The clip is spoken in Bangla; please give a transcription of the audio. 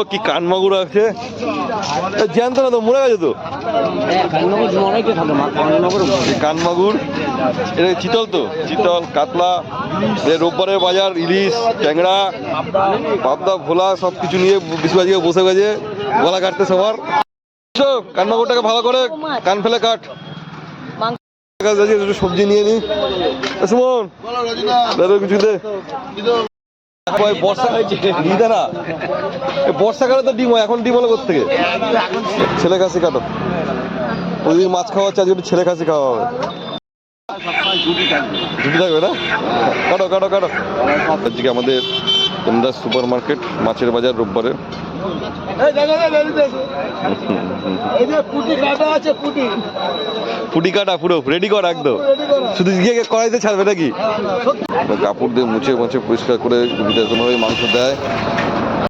কি কানমাগুর আছে জ্যান্ত না তো মরে গেছে তো কানমাগুর এটা চিতল তো চিতল কাতলা রোববারের বাজার ইলিশ ট্যাংরা পাবদা ভোলা সব কিছু নিয়ে বিশ্ববাজিকে বসে গেছে গলা কাটতে সবার কানমাগুরটাকে ভালো করে কান ফেলে কাট সবজি নিয়ে নি সুমন কিছু দে বর্ষাকালে তো ডিম হয় এখন ডিম হলো কোথেকে ছেলে খাসি কাটো ওই মাছ খাওয়া হচ্ছে আজকে ছেলে খাসি খাওয়া হবে ছুটি থাকবে না কাটো কাটো কাটো আজকে আমাদের এমদাস সুপার মার্কেট মাছের বাজার রোববারে পুটি কাটা পুরো রেডি কর একদম শুধু গিয়ে কড়াইতে ছাড়বে নাকি কাপড় দিয়ে মুছে মুছে পরিষ্কার করে মাংস দেয়